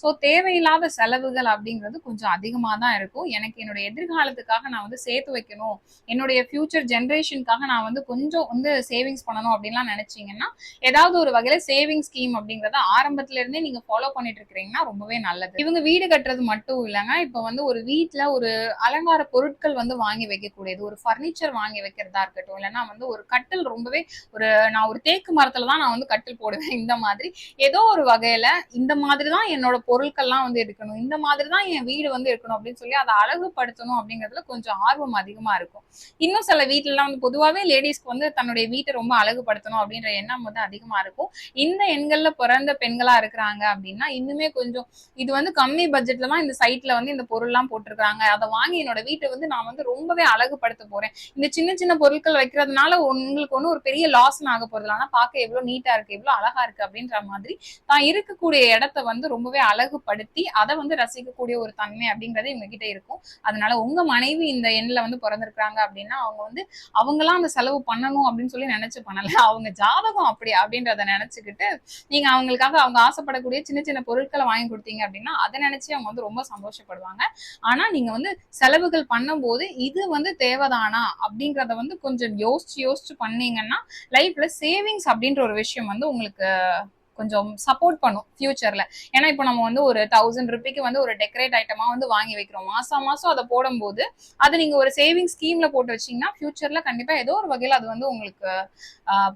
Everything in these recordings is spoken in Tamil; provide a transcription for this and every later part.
ஸோ தேவையில்லாத செலவுகள் அப்படிங்கிறது கொஞ்சம் அதிகமா தான் இருக்கும். எனக்கு என்னுடைய எதிர்காலத்துக்காக நான் வந்து சேர்த்து வைக்கணும், என்னுடைய ஃபியூச்சர் ஜென்ரேஷனுக்காக நான் வந்து கொஞ்சம் வந்து சேவிங்ஸ் பண்ணணும் அப்படின்லாம் நினைச்சீங்கன்னா, ஏதாவது ஒரு வகையில சேவிங் ஸ்கீம் அப்படிங்கறத ஆரம்பத்துல இருந்தே நீங்க ஃபாலோ பண்ணிட்டு இருக்கிறீங்கன்னா ரொம்பவே நல்லது. இவங்க வீடு கட்டுறது மட்டும் இல்லைங்க, இப்ப வந்து ஒரு வீட்டுல ஒரு அலங்கார பொருட்கள் வந்து வாங்கி வைக்கக்கூடியது, ஒரு பர்னிச்சர் வாங்கி வைக்கிறதா இருக்கட்டும், இல்லைன்னா வந்து ஒரு கட்டில் ரொம்பவே ஒரு நான் ஒரு தேக்கு மரத்துல தான் நான் வந்து கட்டில் போடுவேன், இந்த மாதிரி ஏதோ ஒரு வகையில இந்த மாதிரி தான் என்னோட பொருட்கள்லாம் வந்து இருக்கணும், இந்த மாதிரி தான் என் வீடு வந்து இருக்கணும் அப்படின்னு சொல்லி அதை அழகுபடுத்தணும் அப்படிங்கிறதுல கொஞ்சம் ஆர்வம் அதிகமா இருக்கும். இன்னும் சில வீட்டுல எல்லாம் வந்து பொதுவாவே லேடிஸ்க்கு வந்து தன்னுடைய வீட்டை ரொம்ப அழகுபடுத்தணும் அப்படின்ற எண்ணம் வந்து அதிகமா இருக்கும். இந்த எண்கள்ல பிறந்த பெண்களா இருக்கிறாங்க அப்படின்னா இன்னுமே கொஞ்சம் இது வந்து கம்மி பட்ஜெட்ல தான் இந்த சைட்ல வந்து இந்த பொருள் எல்லாம் போட்டிருக்காங்க, அதை வாங்கி என்னோட வீட்டை வந்து நான் வந்து ரொம்பவே அழகுபடுத்த போறேன், இந்த சின்ன சின்ன பொருட்கள் வைக்கிறதுனால உங்களுக்கு ஒன்றும் ஒரு பெரிய லாஸ் ஆக போறது, ஆனா பார்க்க எவ்வளவு நீட்டா இருக்கு, எவ்வளவு அழகா இருக்கு அப்படின்ற மாதிரி தான் இருக்கக்கூடிய இடத்த வந்து ரொம்பவே அழகுபடுத்தி அதை வந்து ரசிக்கக்கூடிய ஒரு தன்மை அப்படிங்கறது இவங்க கிட்ட இருக்கும். அதனால உங்க மனைவி இந்த எண்ணில் வந்து பிறந்திருக்காங்க அப்படின்னா அவங்க வந்து அவங்களாம் அந்த செலவு பண்ணணும் அப்படின்னு சொல்லி நினைச்சு பண்ணல, அவங்க ஜாதகம் அப்படி அப்படின்றத நினைச்சுக்கிட்டு நீங்க அவங்களுக்காக அவங்க ஆசைப்படக்கூடிய சின்ன சின்ன பொருட்களை வாங்கி கொடுத்தீங்க அப்படின்னா அதை நினைச்சு அவங்க வந்து ரொம்ப சந்தோஷப்படுவாங்க. ஆனா நீங்க வந்து செலவுகள் பண்ணும்போது இது வந்து தேவைதானா அப்படிங்கறத வந்து கொஞ்சம் யோசிச்சு யோசிச்சு பண்ணீங்கன்னா லைஃப்ல சேவிங்ஸ் அப்படின்ற ஒரு விஷயம் வந்து உங்களுக்கு கொஞ்சம் சப்போர்ட் பண்ணும் ஃபியூச்சர்ல. ஏன்னா இப்போ நம்ம வந்து ஒரு 1000 ரூபாய்க்கு வந்து ஒரு டெக்கரேட் ஐட்டமா வந்து வாங்கி வைக்கிறோம், மாசம் மாசம் அதை போடும்போது அது நீங்க ஒரு சேவிங் ஸ்கீம்ல போட்டு வச்சீங்கன்னா ஃபியூச்சர்ல கண்டிப்பா ஏதோ ஒரு வகையில அது வந்து உங்களுக்கு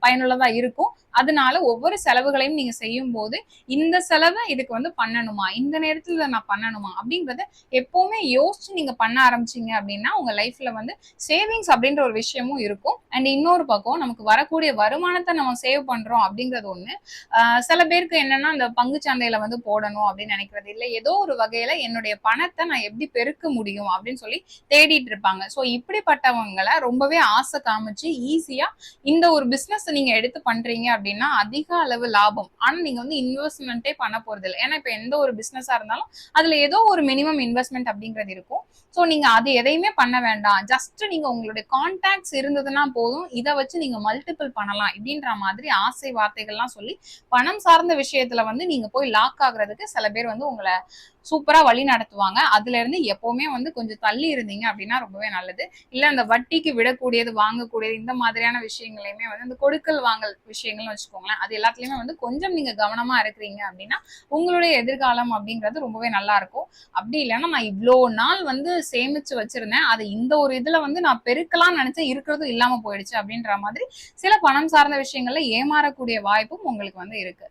பயனுள்ளதா இருக்கும். அதனால ஒவ்வொரு செலவுகளையும் நீங்க செய்யும் போது இந்த செலவை இதுக்கு வந்து பண்ணணுமா, இந்த நேரத்துல நான் பண்ணணுமா அப்படிங்கறத எப்பவுமே யோசிச்சு நீங்க பண்ண ஆரம்பிச்சீங்க அப்படின்னா உங்க லைஃப்ல வந்து சேவிங்ஸ் அப்படின்ற ஒரு விஷயமும் இருக்கும். அண்ட் இன்னொரு பக்கம் நமக்கு வரக்கூடிய வருமானத்தை நம்ம சேவ் பண்றோம் அப்படிங்கறது ஒண்ணு. சில பேருக்கு என்னன்னா இந்த பங்கு சந்தையில வந்து போடணும் அப்படின்னு நினைக்கிறது இல்லை, ஏதோ ஒரு வகையில என்னுடைய பணத்தை நான் எப்படி பெருக்க முடியும் அப்படின்னு சொல்லி தேடிட்டு இருப்பாங்க. ஸோ இப்படிப்பட்டவங்களை ரொம்பவே ஆசை காமிச்சு ஈஸியா இந்த ஒரு பிசினஸ் நீங்க எடுத்து பண்றீங்க அப்படின்னா அதிக அளவு லாபம், ஆனா நீங்க வந்து இன்வெஸ்ட்மெண்ட்டே பண்ண போறது இல்லை. ஏன்னா இப்ப எந்த ஒரு பிசினஸா இருந்தாலும் அதுல ஏதோ ஒரு மினிமம் இன்வெஸ்ட்மெண்ட் அப்படிங்கிறது இருக்கும். ஸோ நீங்க அது எதையுமே பண்ண வேண்டாம், ஜஸ்ட் நீங்க உங்களுடைய கான்டாக்ட்ஸ் இருந்ததுன்னா போதும், இதை வச்சு நீங்க மல்டிபிள் பண்ணலாம் இப்படின்ற மாதிரி ஆசை வார்த்தைகள்லாம் சொல்லி பணம் சார்ந்த விஷயத்துல வந்து நீங்க போய் லாக் ஆகுறதுக்கு சில பேர் வந்து உங்களை சூப்பரா வழி நடத்துவாங்க. அதுல இருந்து எப்பவுமே வந்து கொஞ்சம் தள்ளி இருந்தீங்க அப்படின்னா ரொம்பவே நல்லது. இல்ல அந்த வட்டிக்கு விடக்கூடியது வாங்கக்கூடியது இந்த மாதிரியான விஷயங்களையுமே வந்து இந்த கொடுக்கல் வாங்கல் விஷயங்கள்னு வச்சுக்கோங்களேன், அது எல்லாத்துலயுமே வந்து கொஞ்சம் நீங்க கவனமா இருக்கிறீங்க அப்படின்னா உங்களுடைய எதிர்காலம் அப்படிங்கிறது ரொம்பவே நல்லா இருக்கும். அப்படி இல்லைன்னா நான் இவ்வளோ நாள் வந்து சேமிச்சு வச்சிருந்தேன், அது இந்த ஒரு இதுல வந்து நான் பெருக்கலாம்னு நினைச்சேன், இருக்கிறதும் இல்லாம போயிடுச்சு அப்படின்ற மாதிரி சில பணம் சார்ந்த விஷயங்கள்ல ஏமாறக்கூடிய வாய்ப்பும் உங்களுக்கு வந்து இருக்கு.